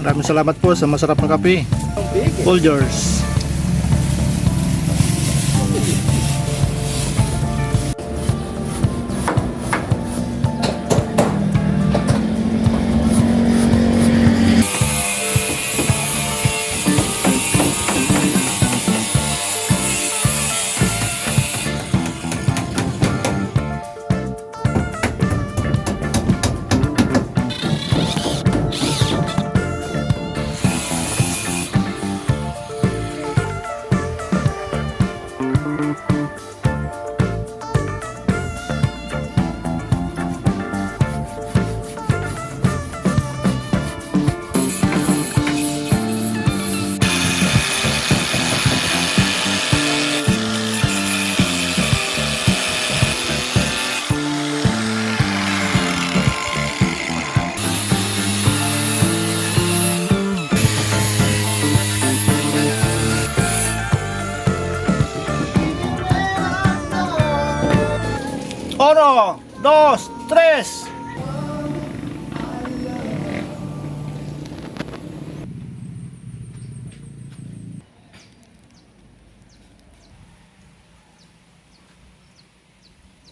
Maraming salamat po sa masarap na kape. All yours. Uno, dos, tres.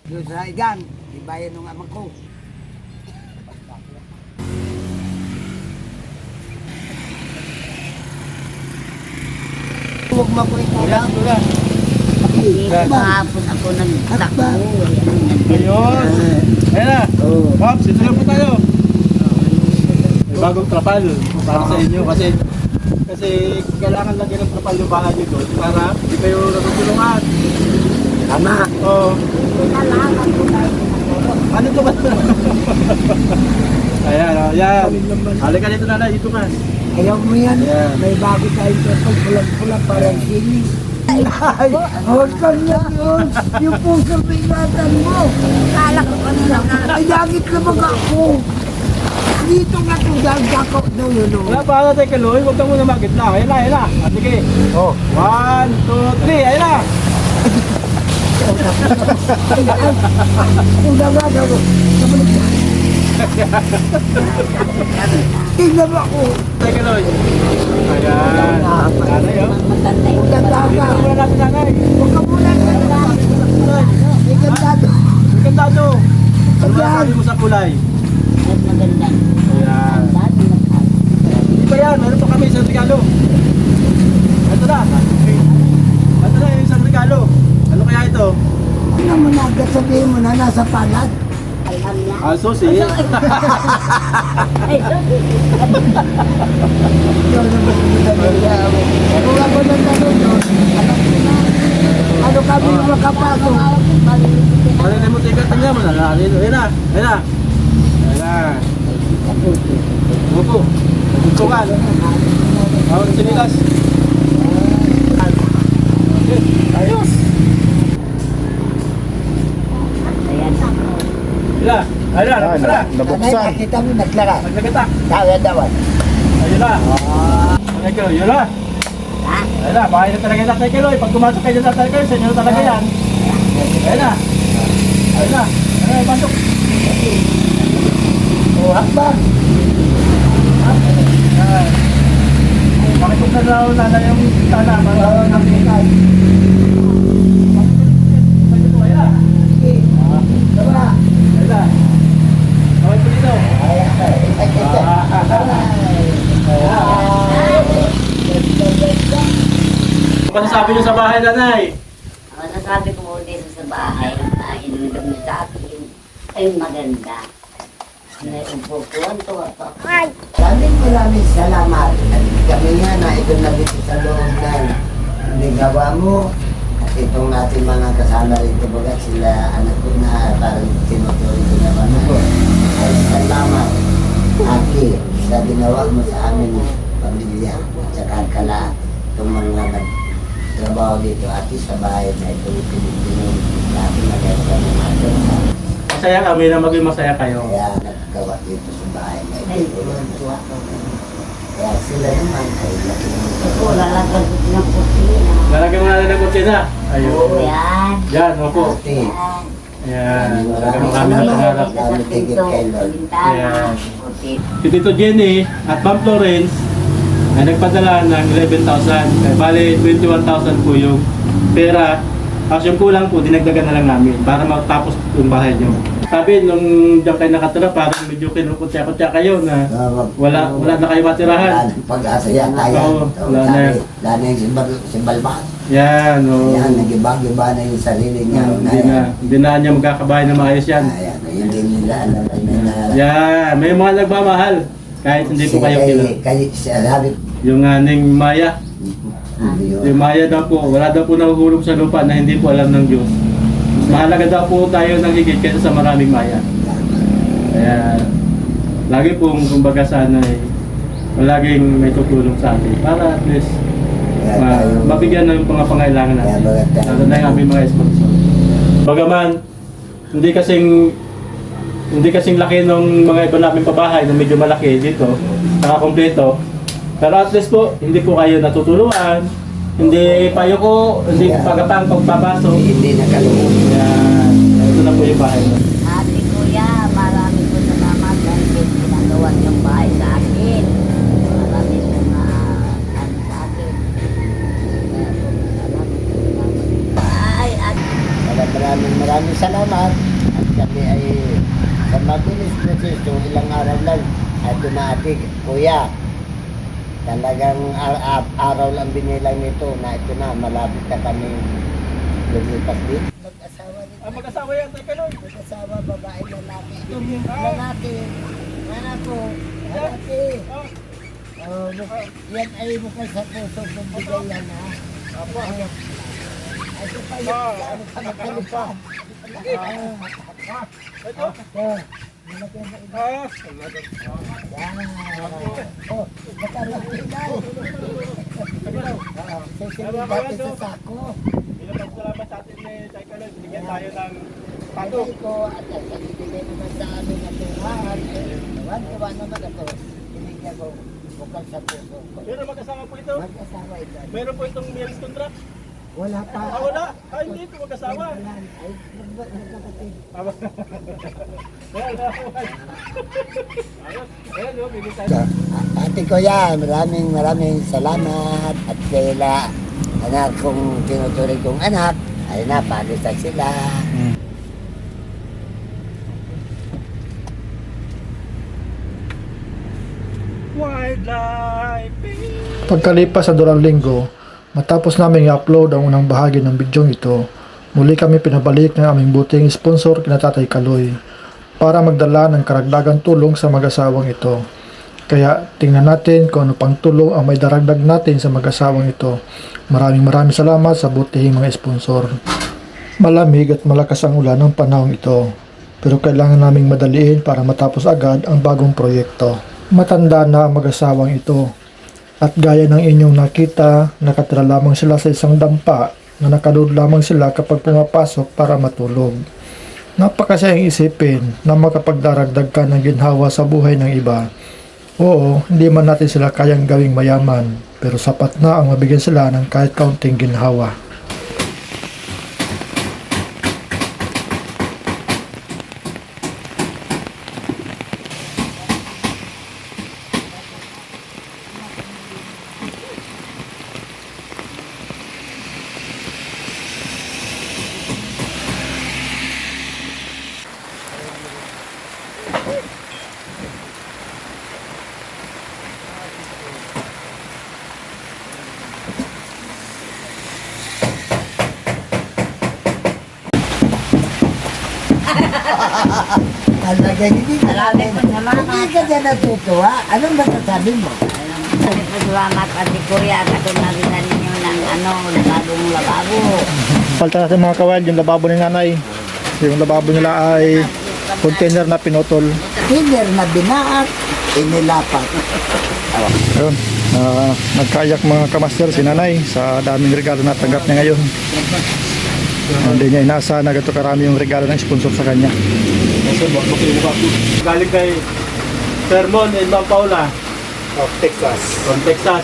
Doon sa igan, ibayan ng ama ko. Huwag makulit lang. Kahapon ako nagtakbo. Ayun. Ayan na. Pops, ito lang po tayo. May bagong trapal para sa inyo kasi kailangan lagyan ng trapal yung bahay dito para hindi kayo natutulungan. Tama. Oo. Ano to ba? Ayan, ayan. Halika dito nanay, dito ka. Ayaw mo yan. Ayan. May bago tayong kapag pulang-pula parang sinis. Ay, huwag kang yan yun. Yung puso pinatan mo. Kala ko kanina na. Ay, dagit naman ako. Dito nga itong gagako daw yun. Wala pa na tayo kaloy, huwag ka muna magitla. Ayan na, ayan na. Ah, sige. Oh. 1, 2, 3, ayan na. Kung naman ako. Tingnan mo ako. Tayo kaloy. Ayan. Nanay, oh. Kung ganda ka. Tingnan muna natin nanay. Huwag ka muna ganda. May gandado. Magandado. Ano ba sabi mo sa kulay? Mas maganda. Ayan. Di ba yan? Meron pa kami isang regalo. Ito na. Ito na yung isang regalo. Ano kaya ito? Tingnan mo na agad sabihin mo na nasa palad. Alam na. Ah, susi. Ay, so, Kung ako nang tanong doon, alam ko na. Ano kami yung makapasok? Malilay mo tikat. Tingnan mo na. Ayan na. Ayan na. Ayan na. Upo. Upo ka. Tawag sinilas. Ayos. ayan. Ila. Ayan na. Ayan na. Nabuksan. Nakita mo, naglara. Naglagatak. Dawan. Ayun na. Ayun na. Ayun na. Ha? Ayun na, bahay na talaga yung Tatay Keloy. Pag pumasok kayo sa Tatay Keloy, sa inyo na talaga yan. Ayun na. Ayun na. Ayun na, pasok. O, hakbang. Ayan. Pakipag na daw nana yung tana. Para nakikita. Ayun na. Tama. Ayun na. Kawin po dito. Ano masasabi niyo sa bahay, nanay? Ang nasabi ko dito sa bahay na inulog niyo sa akin ay maganda. Naupo ko, ang tuwa ko. Ay! Maraming salamat. Kami nga na ito na dito sa loob ng gawa mo. At itong ating mga kasama rito bagat sila anak ko na parang tinutuloy ko naman ako. Ay salamat, Aki, sa ginawa mo sa aming pamilya. At saka kala itong mga nagtrabaho dito, Aki, sa bahay na itong pinipinong natin na gaya kami natin. Masaya kami na maging masaya kayo. Kaya naggawa dito sa bahay na Ay, ito. tuwa ko. Kaya sila naman ay laki ng Ito, lalagyan ko ng kusina. Lalagyan mo natin ng kurtina. Ayun. Yan. Yan, opo. Ate, Yan. Yan. Maraming Maraming salamat. salamat. Maraming tigit kay Lord. Yan. Si Tito Jenny at Ma'am Florence ay nagpadala ng 11,000. Bale, 21,000 po yung pera. Tapos yung kulang po, dinagdagan na lang namin para matapos yung bahay nyo. Sabi, nung diyan kayo nakatira, parang medyo kinukutya-kutya kayo na wala na kayo matirahan. Pag-asa yan tayo. Oo, wala na. Wala na yung simbalban. Yan, o. Yan, nag-iba-iba na yung sarili niya. Hindi na niya magkakabahay na maayos yan. Ayan, hindi nila alam na. Yan, may mga nagmamahal. Kahit hindi po kayo kilala. Kaya sabi, Yung aning Maya. Yung Maya daw po, wala daw po nahuhulog sa lupa na hindi po alam ng Diyos. Mas mahalaga daw po tayo ng higit kaysa sa maraming Maya. Kaya, lagi pong kumbaga sana laging may tutulong sa atin para at least mabigyan ng mga pangailangan natin. Lalo na yung aming mga sponsor. Bagaman, hindi kasing laki ng mga iba namin pabahay na medyo malaki dito, nakakompleto. Pero at least po, hindi po kayo natutuluan, hindi payo ko, hindi pagkapang pagpapasok. hindi nakalungkot. Yan, ito na po yung bahay ko. Ate Kuya, marami po salamat dahil pinagawa niyong bahay sa akin. Marami po na ano sa akin. Ay, at Maraming salamat. At kami ay sa mabilis proseso, ilang araw lang at dumating, Kuya. Talagang araw lang binilang nito na ito na, malapit na kami lumipas dito. Mag-asawa rin. Mag-asawa yan, tayo ka nun. Mag-asawa, babae, lalaki. Ito yung lalaki. Anak ko, lalaki. Oh, yan ay bukal sa puso kung bigay yan, ha? Apo. Ito pa yun. Ano ka magkalipad? Ito? Oh, dati sa sako. Pinapagsalamat sa atin ni Tay Kaloy, binigyan tayo ng pato. Patay ko at bibigay naman sa amin na turahan. Tuwan naman ako. Binigyan ko bukal sa puso ko. Pero mag-asawa po ito. Mag-asawa ito. Meron po itong marriage contract. Wala pa. Wala. Hindi ito mag-asawa. Ay, nagkakatid. Ayan, no, bigyan tayo. Ate ko yan, maraming salamat at kaila anak kong tinuturing kong anak ay napalitan sila. Wildlife. Pagkalipas sa 2 linggo, matapos namin i-upload ang unang bahagi ng bidyong ito, muli kami pinabalik ng aming buting sponsor kina Tatay Kaloy para magdala ng karagdagang tulong sa mag-asawang ito. Kaya tingnan natin kung ano pang tulong ang may daragdag natin sa mag-asawang ito. Maraming salamat sa butihing mga sponsor. Malamig at malakas ang ulan ng panahon ito, pero kailangan naming madaliin para matapos agad ang bagong proyekto. Matanda na ang mag-asawang ito. At gaya ng inyong nakita, nakatira lamang sila sa isang dampa na nakadood lamang sila kapag pumapasok para matulog. Napakasayang isipin na makapagdaragdag ka ng ginhawa sa buhay ng iba. Oo, hindi man natin sila kayang gawing mayaman, pero sapat na ang mabigyan sila ng kahit kaunting ginhawa. Talaga, hindi ka Marami po salamat. Hindi ka dyan natutuwa. Anong masasabi mo? marami po salamat Ate Kuya. Katulad na ninyo ng lababong lababo. Palta natin mga kawail, yung lababo ni nanay. Yung lababo nila ay container na pinutol. Killer na binaat, inilapat. Ayun, nagkayak mga kamaster si nanay sa daming regalo na tanggap niya ngayon. Hindi niya inaasahan na gato karami yung regalo ng sponsor sa kanya. Galing kay Sermon and Ma'am Paula Of Texas. from Texas.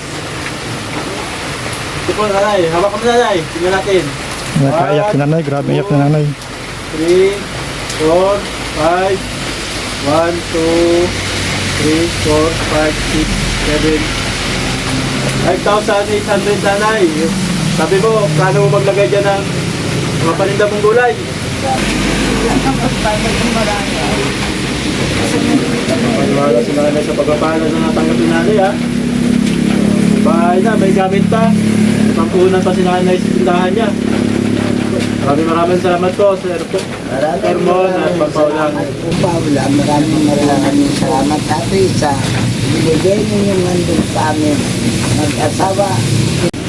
Ito po nanay, hawak ko nanay, tingnan natin. Nagkaiyak si nanay, grabe iyak ni nanay. 3, 4, 5. 1, 2, 3, 4, 5, 6, 7. 5,800 nanay. Sabi mo, paano mo maglagay dyan ng mga paninda mong gulay? Paniwala si nanay sa pagpapala na natanggapin nanay ha. Bahay na, may gamit pa. May pampunan pa si nanay sa tindahan niya. Maraming salamat po, Sir Hermon at Paula. Paula, maraming salamat Ate sa binigay niyo yung nandun sa amin. Mag-asawa,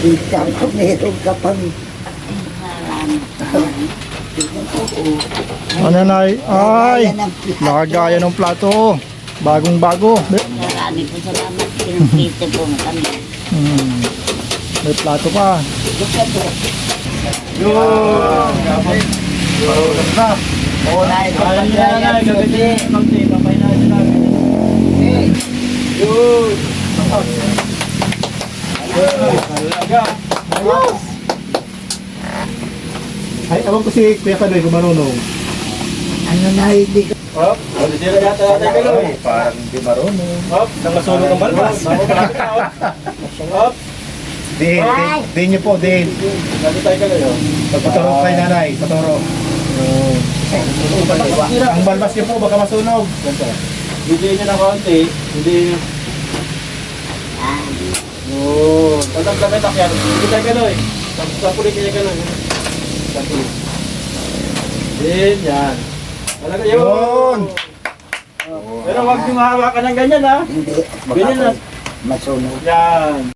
ikaw kung meron ka pang Ano nanay? Ay, nakagaya ng plato. Bagong bago. Marami po salamat. Pinagkita po kami. May plato pa. Yun! Una ito Ay, nanay, gagawin niyo ng kaunti. Papay na sila. Yun! Talaga. Ay, awan ko si Kuya Kaloy kung marunong. Ano na hindi ko. Hop, hindi sila yata natin gano'n. Parang hindi marunong. Hop, nangasunog ang balbas. Hop, Din niyo po, din. natin tayo gano'n. Paturo kay nanay, paturo. Ang balbas niyo po, baka masunog. Hindi nyo ng kaunti. Hindi nyo. Yun. Tatang kami takyan. Hindi tayo gano'n. Sapulit niya gano'n. Sapulit. Din, yan. Talaga yun. Pero huwag yung hawakan ng ganyan ha. Hindi. Ganyan na. Masunog. Yan.